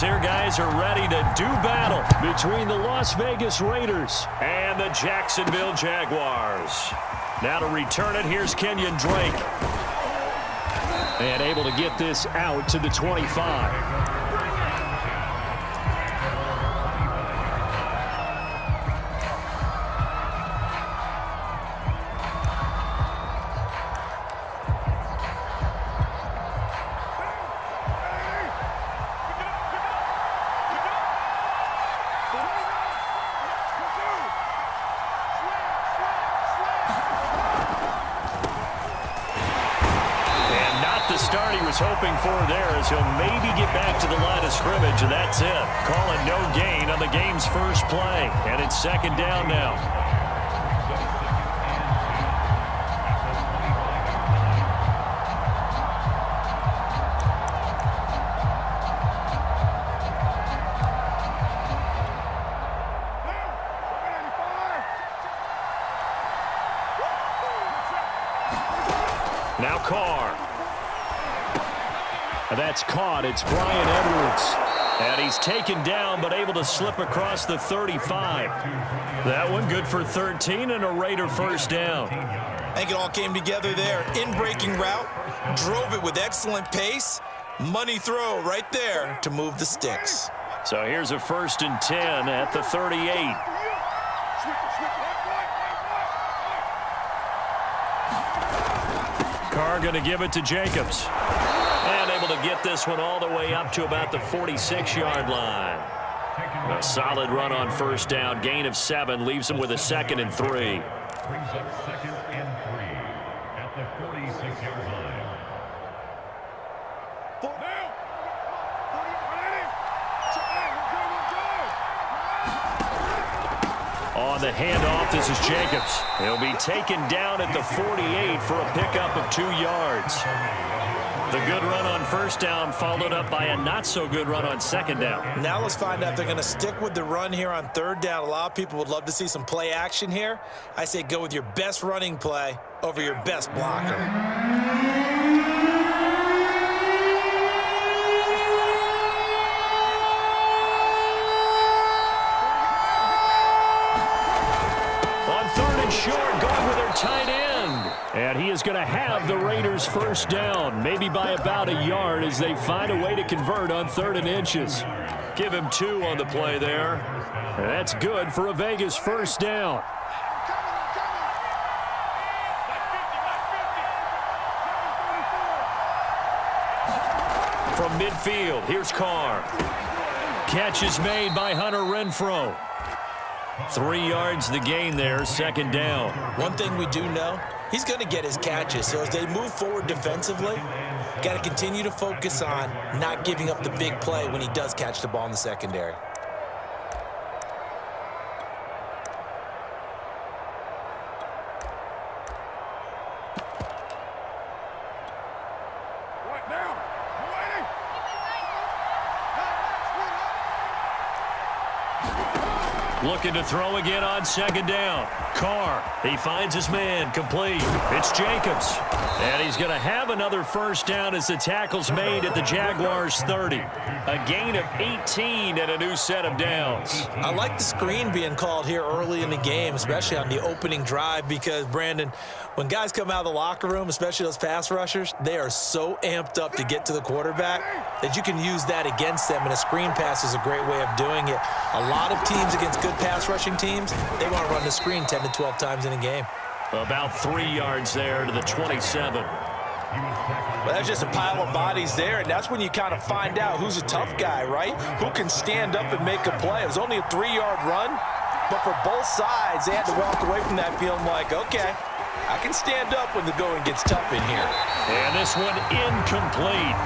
here, guys, are ready to do battle between the Las Vegas Raiders and the Jacksonville Jaguars. Now to return it, here's Kenyon Drake. And able to get this out to the 25. Hoping for there as he'll maybe get back to the line of scrimmage, and that's it. Calling no gain on the game's first play, and it's second down now. Now Carr. That's caught. It's Brian Edwards. And he's taken down but able to slip across the 35. That one good for 13 and a Raider first down. I think it all came together there. In-breaking route, drove it with excellent pace. Money throw right there to move the sticks. So here's a 1st and 10 at the 38. Carr going to give it to Jacobs. And able to get this one all the way up to about the 46-yard line. A solid run on first down. Gain of 7 leaves him with a 2nd and 3. Brings up 2nd and 3 at the 46-yard line. On the handoff, this is Jacobs. He'll be taken down at the 48 for a pickup of 2 yards. The good run on first down followed up by a not-so-good run on second down. Now let's find out if they're going to stick with the run here on third down. A lot of people would love to see some play action here. I say go with your best running play over your best blocker. On 3rd and short, going with their tight end. And he is going to have the Raiders first down, maybe by about a yard as they find a way to convert on 3rd and inches. Give him 2 on the play there. And that's good for a Vegas first down. From midfield, here's Carr. Catch is made by Hunter Renfrow. 3 yards the gain there, 2nd down. One thing we do know, he's going to get his catches. So as they move forward defensively, got to continue to focus on not giving up the big play when he does catch the ball in the secondary. Looking to throw again on 2nd down. Carr, he finds his man, complete. It's Jacobs. And he's going to have another first down as the tackle's made at the Jaguars' 30. A gain of 18 and a new set of downs. I like the screen being called here early in the game, especially on the opening drive, because, Brandon, when guys come out of the locker room, especially those pass rushers, they are so amped up to get to the quarterback that you can use that against them, and a screen pass is a great way of doing it. A lot of teams against good pass rushing teams, they want to run the screen 10 to 12 times in a game. About 3 yards there to the 27. Well, that's just a pile of bodies there, and that's when you kind of find out who's a tough guy, right? Who can stand up and make a play. It was only a 3-yard run, but for both sides, they had to walk away from that feeling like, okay, I can stand up when the going gets tough in here. And this one incomplete.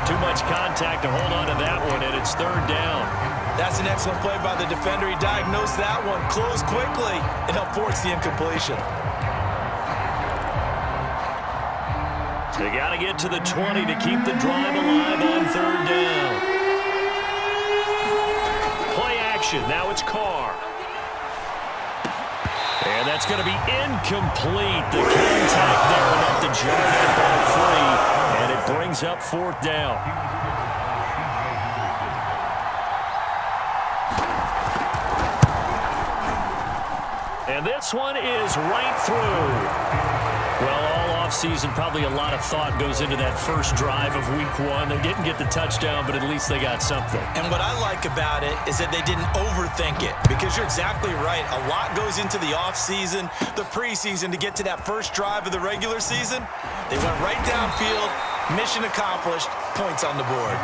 Too much contact to hold on to that one, and it's 3rd down. That's an excellent play by the defender. He diagnosed that one, closed quickly, and helped force the incompletion. They got to get to the 20 to keep the drive alive on 3rd down. Play action. Now it's Carr. And that's going to be incomplete. The contact there enough to jar that ball free, and it brings up 4th down. And this one is right through. Well, all offseason, probably a lot of thought goes into that first drive of week one. They didn't get the touchdown, but at least they got something. And what I like about it is that they didn't overthink it, because you're exactly right. A lot goes into the offseason, the preseason, to get to that first drive of the regular season. They went right downfield, mission accomplished, points on the board.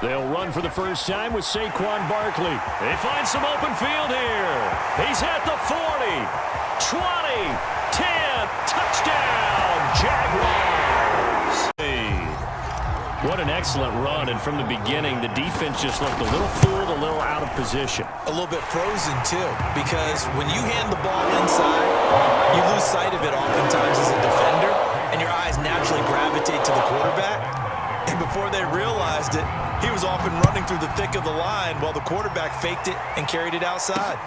They'll run for the first time with Saquon Barkley. They find some open field here. He's at the 40, 20, 10, touchdown, Jaguars. What an excellent run, and from the beginning, the defense just looked a little fooled, a little out of position. A little bit frozen, too, because when you hand the ball inside, you lose sight of it oftentimes as a defender, and your eyes naturally gravitate to the quarterback. And before they realized it, he was off and running through the thick of the line while the quarterback faked it and carried it outside.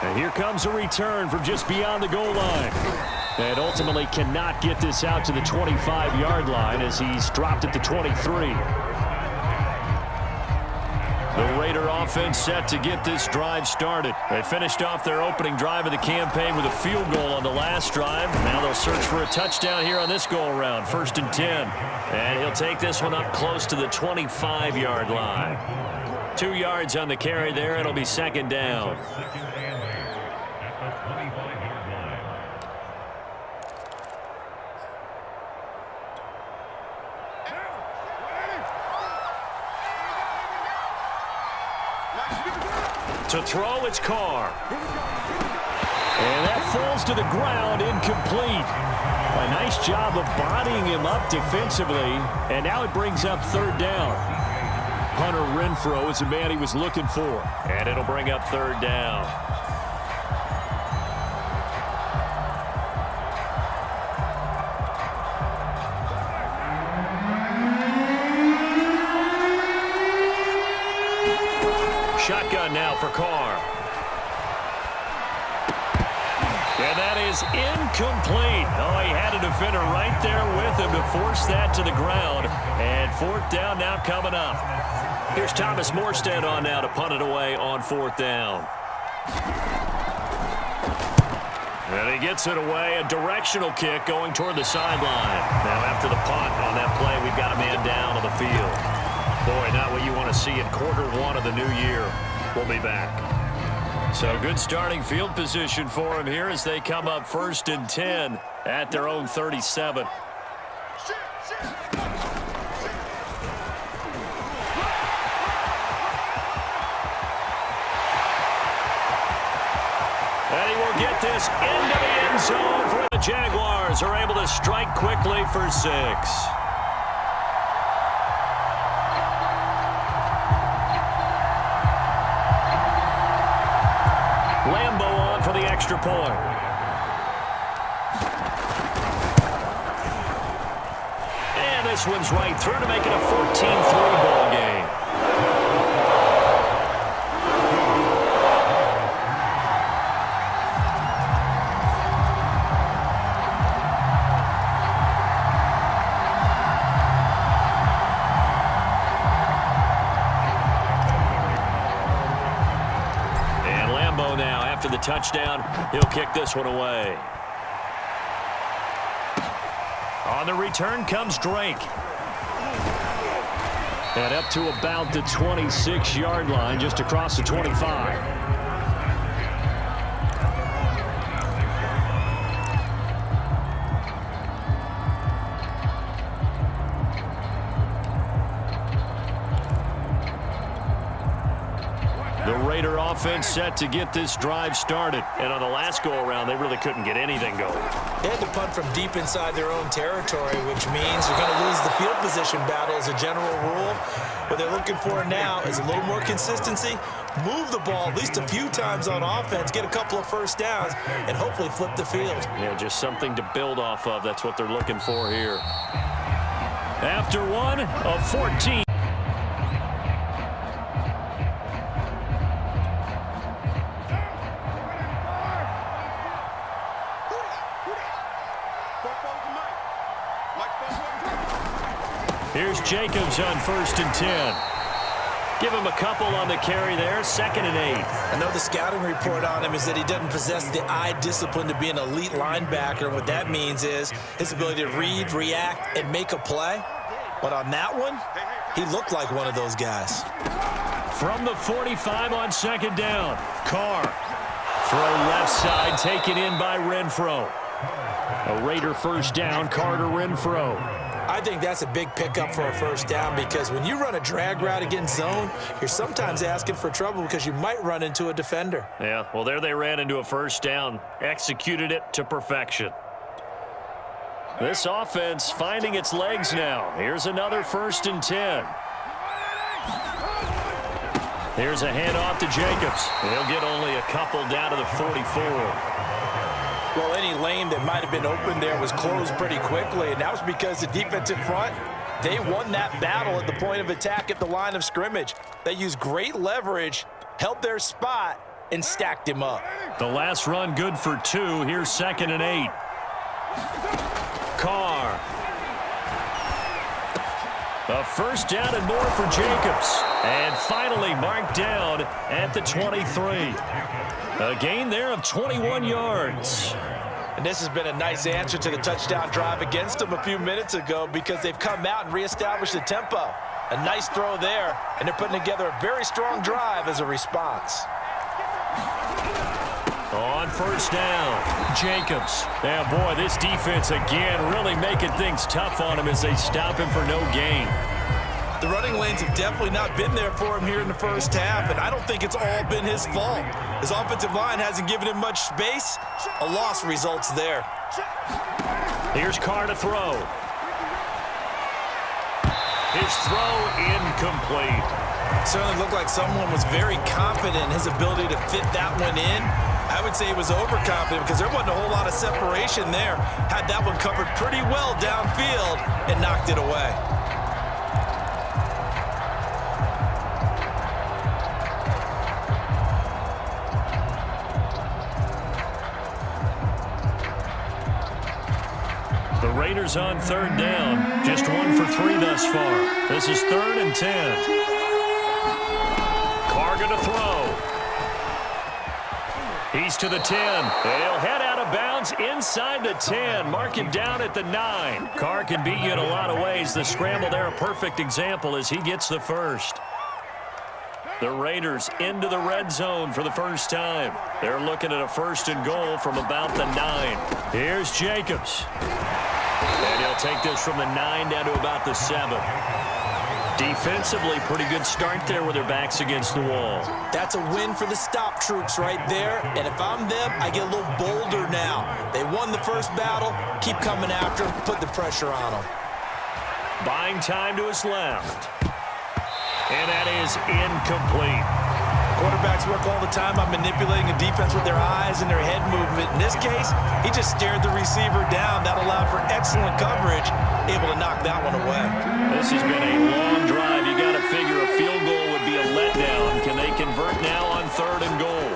And here comes a return from just beyond the goal line. And ultimately cannot get this out to the 25-yard line as he's dropped at the 23. The Raider offense set to get this drive started. They finished off their opening drive of the campaign with a field goal on the last drive. Now they'll search for a touchdown here on this go-around, 1st and 10. And he'll take this one up close to the 25-yard line. 2 yards on the carry there. It'll be 2nd down. Second and 8 at the 25-yard line. To throw, it's Carr. And that falls to the ground, incomplete. A nice job of bodying him up defensively, and now it brings up 3rd down. Hunter Renfrow is the man he was looking for, and it'll bring up 3rd down. Shotgun now for Carr. And that is incomplete. Oh, he had a defender right there with him to force that to the ground. And 4th down now coming up. Here's Thomas Morstead on now to punt it away on 4th down. And he gets it away. A directional kick going toward the sideline. Now after the punt on that play, we've got a man down on the field. Boy, not what you want to see in quarter one of the new year. We'll be back. So good starting field position for him here as they come up 1st and 10 at their own 37. And he will get this into the end zone for the Jaguars, are able to strike quickly for 6. Extra point. And this one's right through to make it a 14-3 ball game. The touchdown, he'll kick this one away. On the return comes Drake. And up to about the 26-yard line, just across the 25. Raider offense set to get this drive started. And on the last go-around, they really couldn't get anything going. They had to punt from deep inside their own territory, which means you're going to lose the field position battle as a general rule. What they're looking for now is a little more consistency, move the ball at least a few times on offense, get a couple of 1st downs, and hopefully flip the field. Yeah, just something to build off of. That's what they're looking for here. After 1 of 14. Here's Jacobs on 1st and 10. Give him a couple on the carry there, 2nd and 8. I know the scouting report on him is that he doesn't possess the eye discipline to be an elite linebacker. And what that means is his ability to read, react, and make a play. But on that one, he looked like one of those guys. From the 45 on 2nd down, Carr. Throw left side, taken in by Renfro. A Raider 1st down, Carter Renfro. I think that's a big pickup for a 1st down because when you run a drag route against zone, you're sometimes asking for trouble because you might run into a defender. Yeah, well, there they ran into a 1st down. Executed it to perfection. This offense finding its legs now. Here's another 1st and 10. Here's a handoff to Jacobs. He'll get only a couple down to the 44. Well, any lane that might have been open there was closed pretty quickly, and that was because the defensive front, they won that battle at the point of attack at the line of scrimmage. They used great leverage, held their spot, and stacked him up. The last run good for 2. Here's 2nd and 8. Carr. A 1st down and more for Jacobs. And finally marked down at the 23. A gain there of 21 yards. And this has been a nice answer to the touchdown drive against them a few minutes ago because they've come out and reestablished the tempo. A nice throw there, and they're putting together a very strong drive as a response. On 1st down, Jacobs. Yeah, boy, this defense again really making things tough on him as they stop him for no gain. The running lanes have definitely not been there for him here in the 1st half, and I don't think it's all been his fault. His offensive line hasn't given him much space. A loss results there. Here's Carr to throw. His throw incomplete. Certainly looked like someone was very confident in his ability to fit that one in. I would say he was overconfident because there wasn't a whole lot of separation there. Had that one covered pretty well downfield and knocked it away. The Raiders on 3rd down. Just 1 for 3 thus far. This is 3rd and 10. Carr going to throw. He's to the 10. And he'll head out of bounds inside the 10. Mark him down at the 9. Carr can beat you in a lot of ways. The scramble there, a perfect example as he gets the 1st. The Raiders into the red zone for the 1st time. They're looking at a 1st and goal from about the 9. Here's Jacobs. And he'll take this from the 9 down to about the 7. Defensively, pretty good start there with their backs against the wall. That's a win for the stop troops right there. And if I'm them, I get a little bolder now. They won the 1st battle. Keep coming after them. Put the pressure on them. Buying time to his left. And that is incomplete. Quarterbacks work all the time on manipulating a defense with their eyes and their head movement. In this case, he just stared the receiver down. That allowed for excellent coverage, able to knock that one away. This has been a long drive. You got to figure a field goal would be a letdown. Can they convert now on 3rd and goal?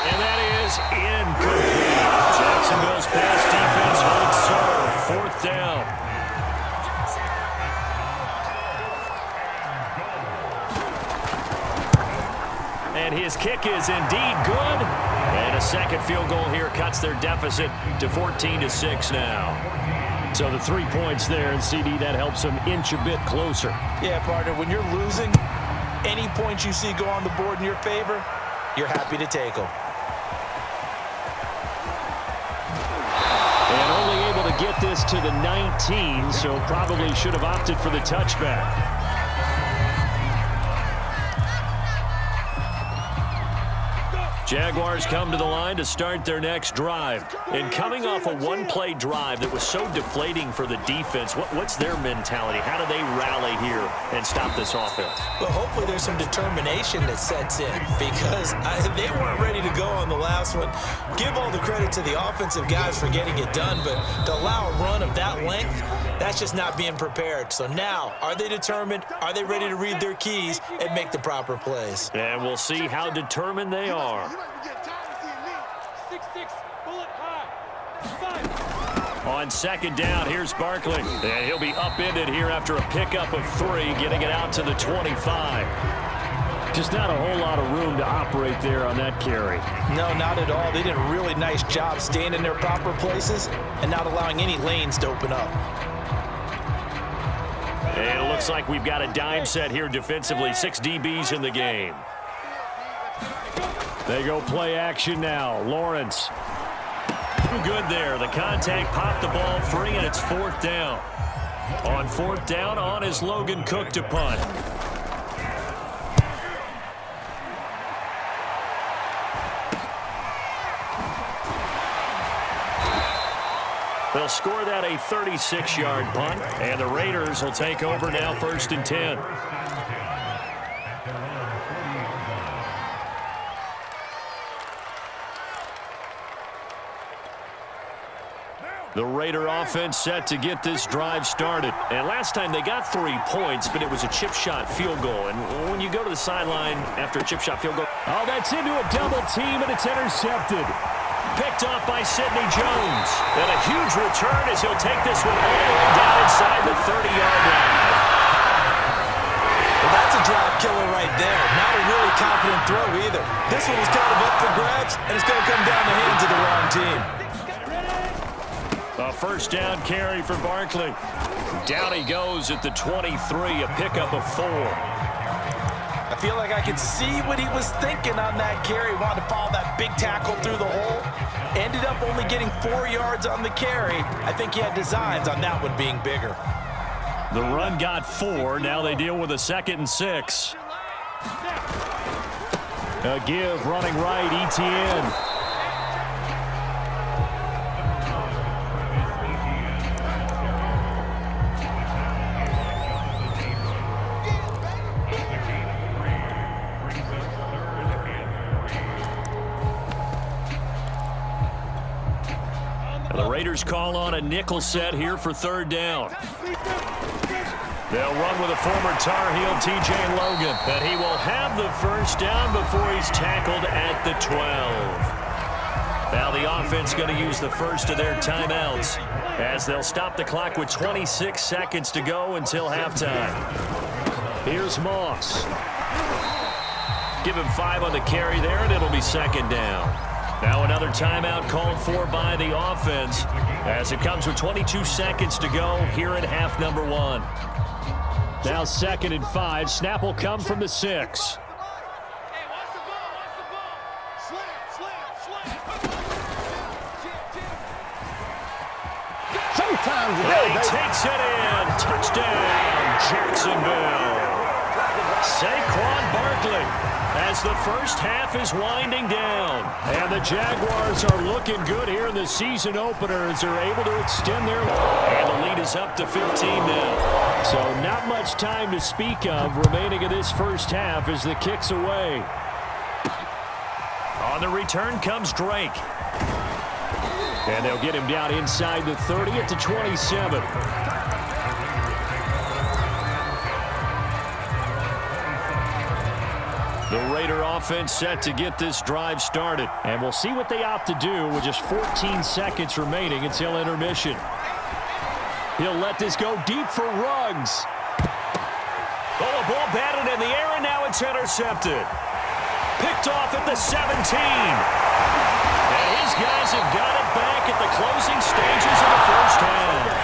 And that is incomplete. Jacksonville's pass defense holds serve. 4th down. And his kick is indeed good. And a 2nd field goal here cuts their deficit to 14-6 now. So the 3 points there, and CD, that helps them inch a bit closer. Yeah, partner, when you're losing, any points you see go on the board in your favor, you're happy to take them. And only able to get this to the 19, so probably should have opted for the touchback. Jaguars come to the line to start their next drive. And coming off a one-play drive that was so deflating for the defense, what's their mentality? How do they rally here and stop this offense? Well, hopefully there's some determination that sets in because they weren't ready to go on the last one. Give all the credit to the offensive guys for getting it done, but to allow a run of that length, that's just not being prepared. So now, are they determined? Are they ready to read their keys and make the proper plays? And we'll see how determined they are. On second down, here's Barkley. And he'll be upended here after a pickup of 3, getting it out to the 25. Just not a whole lot of room to operate there on that carry. No, not at all. They did a really nice job staying in their proper places and not allowing any lanes to open up. And it looks like we've got a dime set here defensively. 6 DBs in the game. They go play action now. Lawrence. Good there. The contact popped the ball free, and it's 4th down. On 4th down, on is Logan Cook to punt. They'll score that a 36-yard punt, and the Raiders will take over now 1st and 10. The Raider offense set to get this drive started. And last time they got 3 points, but it was a chip shot field goal. And when you go to the sideline after a chip shot field goal. Oh, that's into a double team, and it's intercepted. Picked off by Sidney Jones. And a huge return as he'll take this one all the way down inside the 30-yard line. Well, that's a drive killer right there. Not a really confident throw either. This one was kind of up for grabs, and it's going to come down the hands of the wrong team. A 1st down carry for Barkley. Down he goes at the 23, a pickup of 4. I feel like I could see what he was thinking on that carry. Wanted to follow that big tackle through the hole. Ended up only getting 4 yards on the carry. I think he had designs on that one being bigger. The run got 4. Now they deal with a 2nd and 6. A give running right, Etienne. Raiders call on a nickel set here for 3rd down. They'll run with a former Tar Heel, T.J. Logan, but he will have the 1st down before he's tackled at the 12. Now the offense going to use the first of their timeouts as they'll stop the clock with 26 seconds to go until halftime. Here's Moss. Give him 5 on the carry there, and it'll be 2nd down. Now another timeout called for by the offense as it comes with 22 seconds to go here at half number 1. Now 2nd and 5. Snap will come from the 6. He takes it in. Touchdown, Jacksonville. Saquon Barkley as the first half is winding down. And the Jaguars are looking good here in the season opener as they're able to extend their lead. And the lead is up to 15 now. So not much time to speak of remaining in this first half as the kick's away. On the return comes Drake. And they'll get him down inside the 30 at the 27. The Raider offense set to get this drive started. And we'll see what they opt to do with just 14 seconds remaining until intermission. He'll let this go deep for Ruggs. Oh, a ball batted in the air, and now it's intercepted. Picked off at the 17. And his guys have got it back at the closing stages of the first half.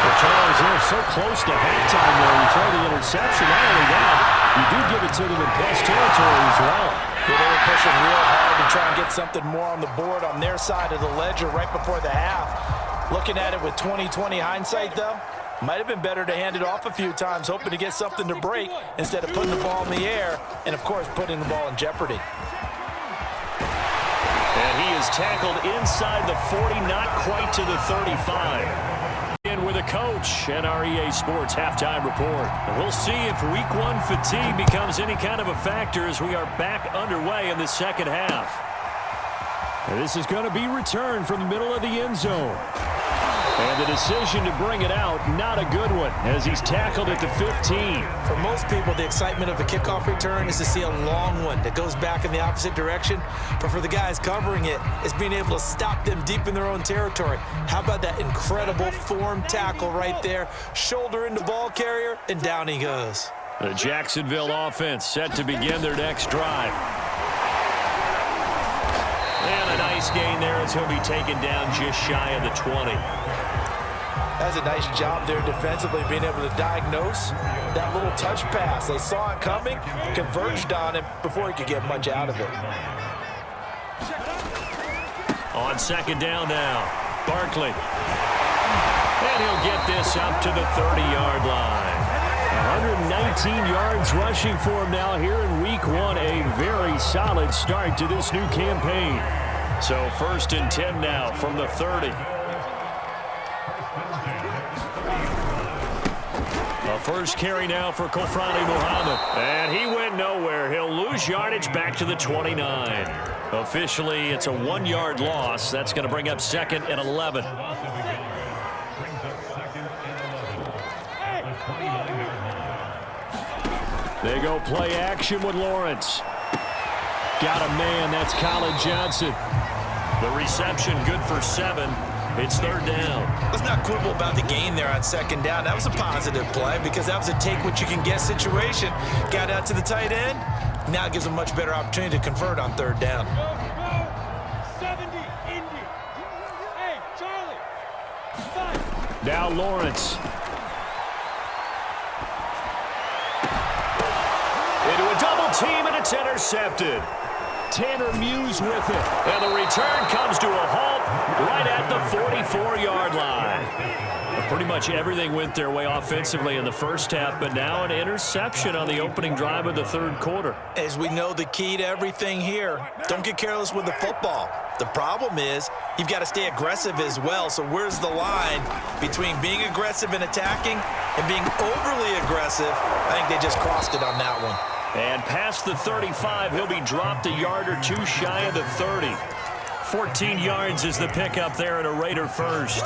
Well, Charles, they're so close to halftime there. You throw the interception. Not only that, you do give it to them in plus territory as well. Yeah, they were pushing real hard to try and get something more on the board on their side of the ledger right before the half. Looking at it with 20/20 hindsight, though, might have been better to hand it off a few times, hoping to get something to break instead of putting the ball in the air and, of course, putting the ball in jeopardy. he is tackled inside the 40, not quite to the 35. In with a coach at our EA Sports Halftime Report. And we'll see if Week 1 fatigue becomes any kind of a factor as we are back underway in the second half. And this is going to be returned from the middle of the end zone. And the decision to bring it out, not a good one, as he's tackled at the 15. For most people, the excitement of a kickoff return is to see a long one that goes back in the opposite direction. But for the guys covering it, it's being able to stop them deep in their own territory. How about that incredible form tackle right there? Shoulder into ball carrier, and down he goes. The Jacksonville offense set to begin their next drive. And a nice gain there as he'll be taken down just shy of the 20. That's a nice job there defensively, being able to diagnose that little touch pass. They saw it coming, converged on him before he could get much out of it. On second down now, Barkley. And he'll get this up to the 30-yard line. 119 yards rushing for him now here in Week 1. A very solid start to this new campaign. So first and 10 now from the 30. A first carry now for Kofrani Muhammad. And he went nowhere. He'll lose yardage back to the 29. Officially, it's a 1-yard loss. That's going to bring up second and 11. They go play action with Lawrence. Got a man. That's Colin Johnson. The reception good for 7. It's third down. Let's not quibble about the gain there on second down. That was a positive play because that was a take-what-you-can-get situation. Got out to the tight end. Now it gives them a much better opportunity to convert on third down. 70, Indy. Hey, Charlie. 5. Now Lawrence. Into a double team, and it's intercepted. Tanner Muse with it. And the return comes to a halt right at the 44-yard line. Pretty much everything went their way offensively in the first half, but now an interception on the opening drive of the third quarter. As we know, the key to everything here, don't get careless with the football. The problem is you've got to stay aggressive as well. So where's the line between being aggressive and attacking and being overly aggressive? I think they just crossed it on that one. And past the 35, he'll be dropped a yard or two shy of the 30. 14 yards is the pickup there at a Raider first.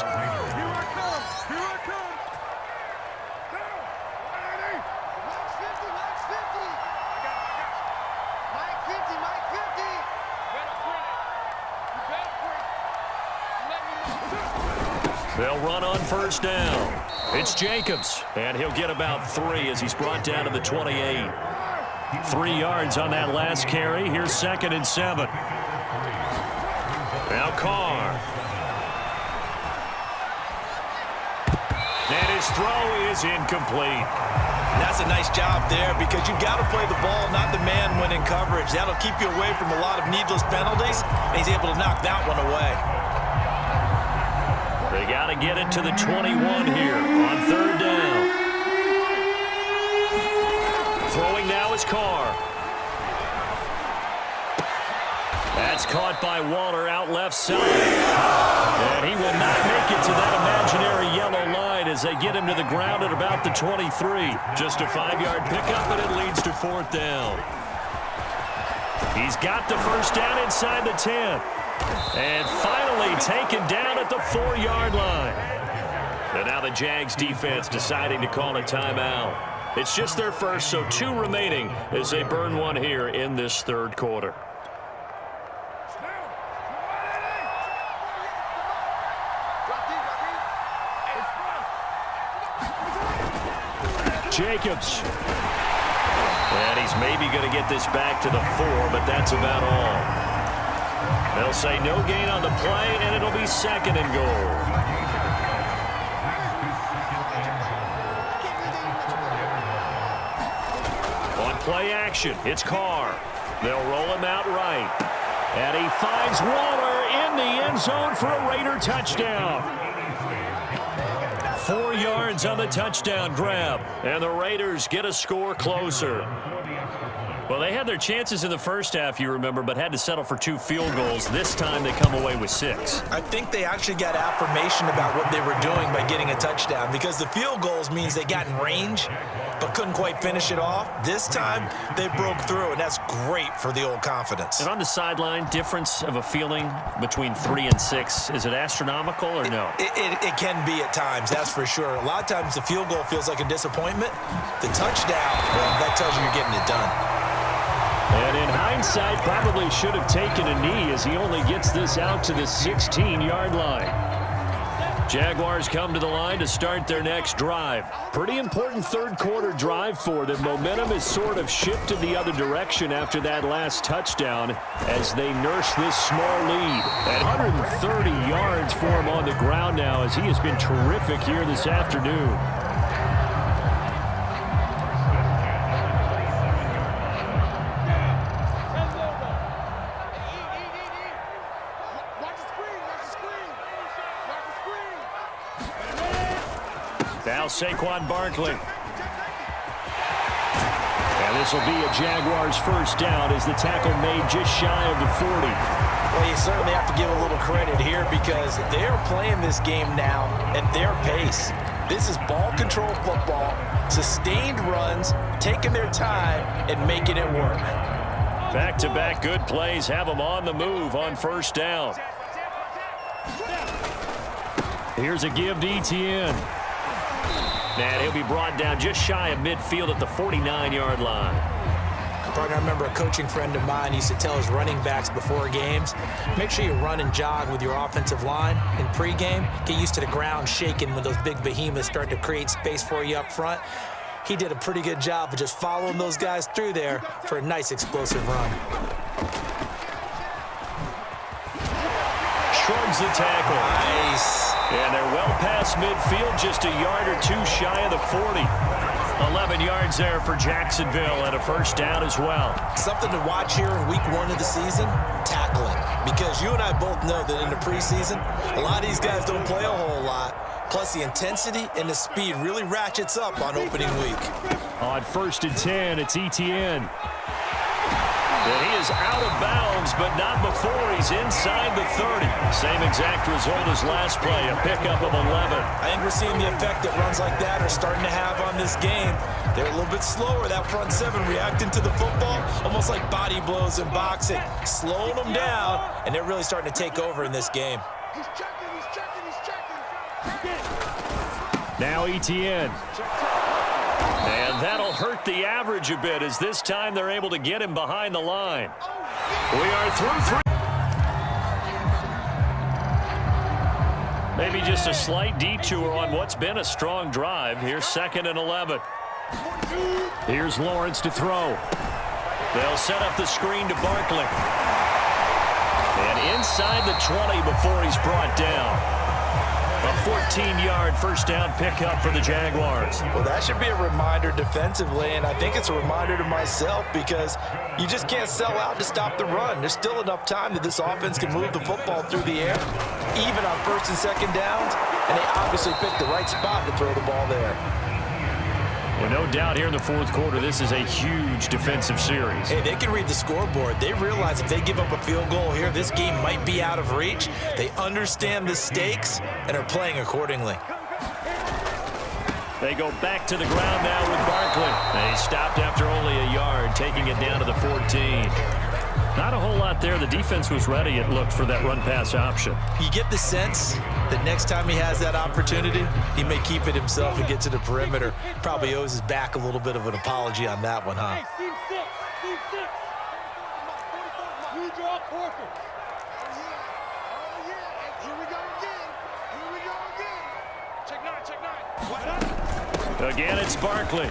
They'll run on first down. It's Jacobs, and he'll get about 3 as he's brought down to the 28. 3 yards on that last carry. Here's second and 7. Now Carr. And his throw is incomplete. That's a nice job there because you've got to play the ball, not the man when in coverage. That'll keep you away from a lot of needless penalties, and he's able to knock that one away. They got to get it to the 21 here on third down. Throwing now is Carr. That's caught by Waller out left side. And he will not make it to that imaginary yellow line as they get him to the ground at about the 23. Just a 5-yard pickup, and it leads to fourth down. He's got the first down inside the 10. And finally taken down at the 4-yard line. And now the Jags defense deciding to call a timeout. It's just their first, so 2 remaining as they burn one here in this third quarter. Jacobs. And he's maybe going to get this back to the 4, but that's about all. They'll say no gain on the play, and it'll be second and goal. On play action, it's Carr. They'll roll him out right. And he finds Waller in the end zone for a Raider touchdown. 4 yards on the touchdown grab, and the Raiders get a score closer. Well, they had their chances in the first half, you remember, but had to settle for 2 field goals. This time they come away with 6. I think they actually got affirmation about what they were doing by getting a touchdown, because the field goals means they got in range but couldn't quite finish it off. This time they broke through, and that's great for the old confidence. And on the sideline, difference of a feeling between 3 and 6, is it astronomical or no? It can be at times, that's for sure. A lot of times the field goal feels like a disappointment. The touchdown, well, that tells you you're getting it done. And in hindsight, probably should have taken a knee as he only gets this out to the 16-yard line. Jaguars come to the line to start their next drive. Pretty important third-quarter drive for them. Momentum has sort of shifted the other direction after that last touchdown as they nurse this small lead. At 130 yards for him on the ground now as he has been terrific here this afternoon. Now Saquon Barkley. And this will be a Jaguars first down as the tackle made just shy of the 40. Well, you certainly have to give a little credit here because they're playing this game now at their pace. This is ball control football, sustained runs, taking their time and making it work. Back-to-back good plays have them on the move on first down. Here's a give to Etienne. And he'll be brought down just shy of midfield at the 49-yard line. Partner, I remember a coaching friend of mine used to tell his running backs before games, make sure you run and jog with your offensive line in pregame. Get used to the ground shaking when those big behemoths start to create space for you up front. He did a pretty good job of just following those guys through there for a nice explosive run. Shrugs the tackle. Nice. And they're well past midfield, just a yard or 2 shy of the 40. 11 yards there for Jacksonville and a first down as well. Something to watch here in week 1 of the season, tackling. Because you and I both know that in the preseason, a lot of these guys don't play a whole lot. Plus the intensity and the speed really ratchets up on opening week. On 1st and 10, it's Etienne. And he is out of bounds, but not before he's inside the 30. Same exact result as last play, a pickup of 11. I think we're seeing the effect that runs like that are starting to have on this game. They're a little bit slower, that front 7 reacting to the football, almost like body blows in boxing, slowing them down, and they're really starting to take over in this game. He's checking. Now Etienne. And that'll hurt the average a bit as this time they're able to get him behind the line. We are through 3. Maybe just a slight detour on what's been a strong drive. Here's 2nd and 11. Here's Lawrence to throw. They'll set up the screen to Barkley. And inside the 20 before he's brought down. A 14-yard first down pickup for the Jaguars. Well, that should be a reminder defensively, and I think it's a reminder to myself because you just can't sell out to stop the run. There's still enough time that this offense can move the football through the air, even on 1st and 2nd downs, and they obviously picked the right spot to throw the ball there. Well, no doubt here in the 4th quarter, this is a huge defensive series. Hey, they can read the scoreboard. They realize if they give up a field goal here, this game might be out of reach. They understand the stakes and are playing accordingly. They go back to the ground now with Barkley. And he stopped after only a yard, taking it down to the 14. Not a whole lot there. The defense was ready, it looked, for that run-pass option. You get the sense that next time he has that opportunity, he may keep it himself and get to the perimeter. Probably owes his back a little bit of an apology on that one, huh? Hey, team 6. Need your quarter. Here we go again. Check 9. Again, it's Barkley.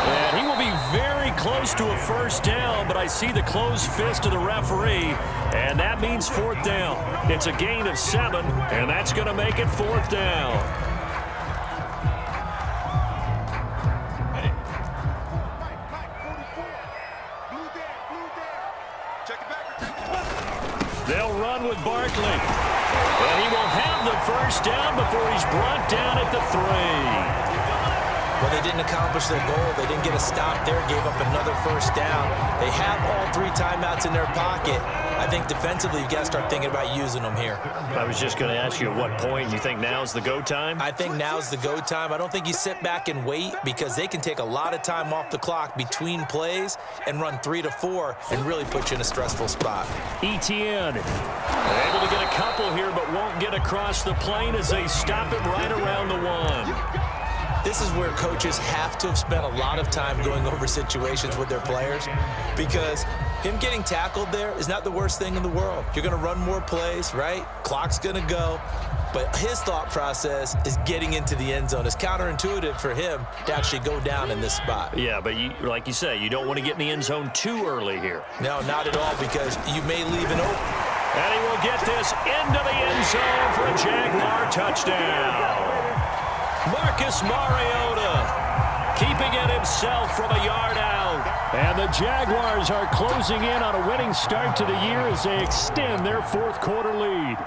And he will be very close to a first down, but I see the closed fist of the referee, and that means 4th down. It's a gain of 7, and that's going to make it 4th down. They'll run with Barkley. And he will have the first down before he's brought down at the 3. Well, they didn't accomplish their goal. They didn't get a stop there, gave up another first down. They have all 3 timeouts in their pocket. I think defensively, you got to start thinking about using them here. I was just going to ask you at what point you think now's the go time? I think now's the go time. I don't think you sit back and wait because they can take a lot of time off the clock between plays and run 3 to 4 and really put you in a stressful spot. ETN able to get a couple here, but won't get across the plane as they stop it right around the 1. This is where coaches have to have spent a lot of time going over situations with their players because him getting tackled there is not the worst thing in the world. You're going to run more plays, right? Clock's going to go. But his thought process is getting into the end zone. It's counterintuitive for him to actually go down in this spot. Yeah, but like you say, you don't want to get in the end zone too early here. No, not at all, because you may leave an open. And he will get this into the end zone for a Jaguar touchdown. Marcus Mariota keeping it himself from a yard out. And the Jaguars are closing in on a winning start to the year as they extend their 4th quarter lead.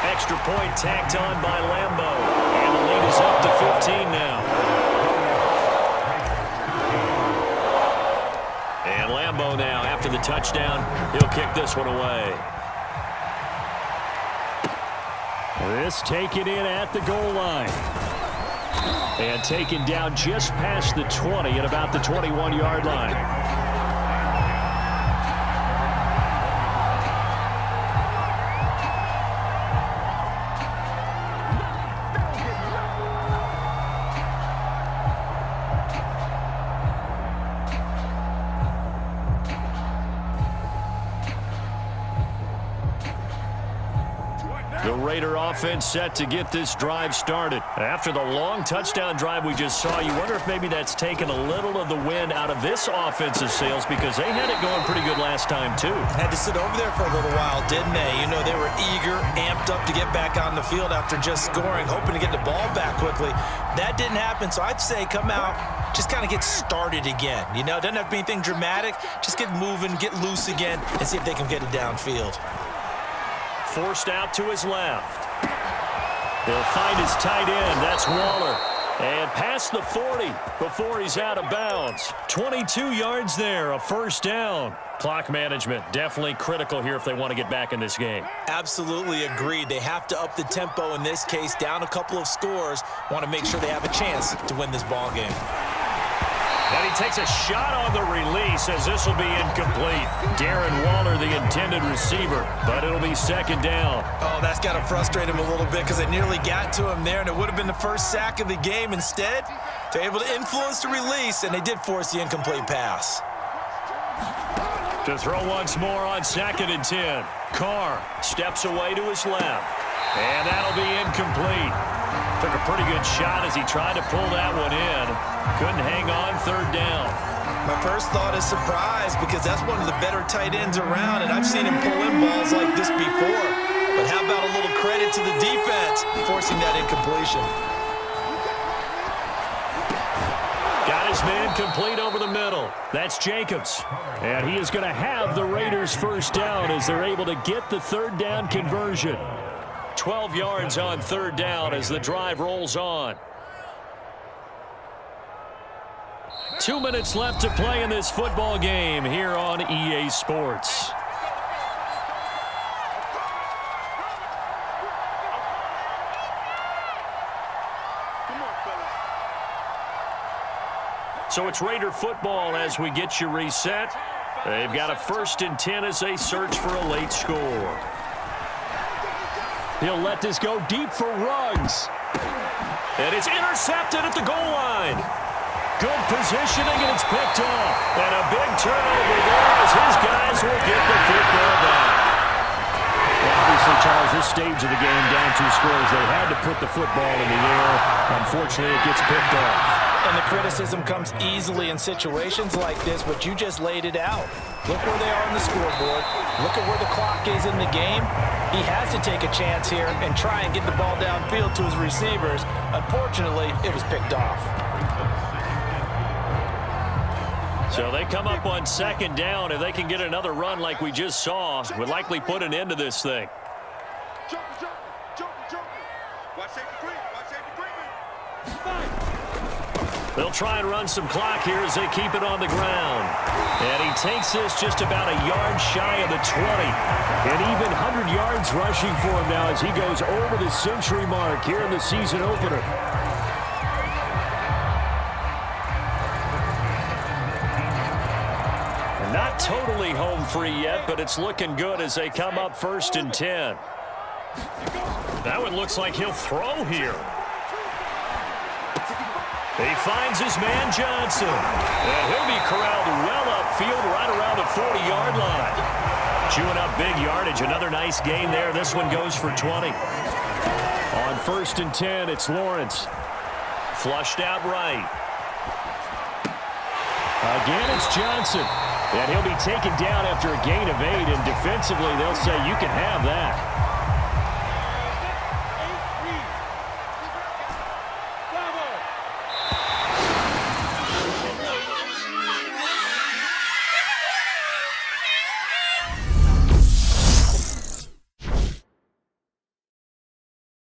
Extra point tacked on by Lambo. And the lead is up to 15 now. And Lambo now, after the touchdown, he'll kick this one away. This taken in at the goal line. And taken down just past the 20 at about the 21-yard line. The Raider offense set to get this drive started. After the long touchdown drive we just saw, you wonder if maybe that's taken a little of the wind out of this offensive sails because they had it going pretty good last time, too. Had to sit over there for a little while, didn't they? You know, they were eager, amped up to get back on the field after just scoring, hoping to get the ball back quickly. That didn't happen, so I'd say come out, just kind of get started again. You know, it doesn't have to be anything dramatic. Just get moving, get loose again, and see if they can get it downfield. Forced out to his left. He'll find his tight end. That's Waller. And past the 40 before he's out of bounds. 22 yards there, a first down. Clock management definitely critical here if they want to get back in this game. Absolutely agreed. They have to up the tempo in this case, down a couple of scores. Want to make sure they have a chance to win this ball game. And he takes a shot on the release as this will be incomplete. Darren Waller, the intended receiver, but it'll be second down. Oh, that's got to frustrate him a little bit because they nearly got to him there, and it would have been the first sack of the game. Instead, they're able to influence the release, and they did force the incomplete pass. To throw once more on 2nd and 10. Carr steps away to his left, and that'll be incomplete. Took a pretty good shot as he tried to pull that one in. Couldn't hang on 3rd down. My first thought is surprise because that's one of the better tight ends around, and I've seen him pull in balls like this before. But how about a little credit to the defense forcing that incompletion? Got his man complete over the middle. That's Jacobs. And he is going to have the Raiders first down as they're able to get the 3rd down conversion. 12 yards on 3rd down as the drive rolls on. 2 minutes left to play in this football game here on EA Sports. So it's Raider football as we get you reset. They've got a 1st and 10 as they search for a late score. He'll let this go deep for Ruggs. And it's intercepted at the goal line. Good positioning, and it's picked off. And a big turnover there as his guys will get the football back. Well, obviously, Charles, this stage of the game, down 2 scores, they had to put the football in the air. Unfortunately, it gets picked off. And the criticism comes easily in situations like this, but you just laid it out. Look where they are on the scoreboard. Look at where the clock is in the game. He has to take a chance here and try and get the ball downfield to his receivers. Unfortunately, it was picked off. So they come up on 2nd down. If they can get another run like we just saw, would likely put an end to this thing. Watch safety. They'll try and run some clock here as they keep it on the ground. And he takes this just about a yard shy of the 20. And even 100 yards rushing for him now as he goes over the century mark here in the season opener. And not totally home free yet, but it's looking good as they come up 1st and 10. That one looks like he'll throw here. He finds his man Johnson. And he'll be corralled well upfield right around the 40-yard line. Chewing up big yardage. Another nice gain there. This one goes for 20. On 1st and 10, it's Lawrence. Flushed out right. Again, it's Johnson. And he'll be taken down after a gain of 8. And defensively, they'll say you can have that.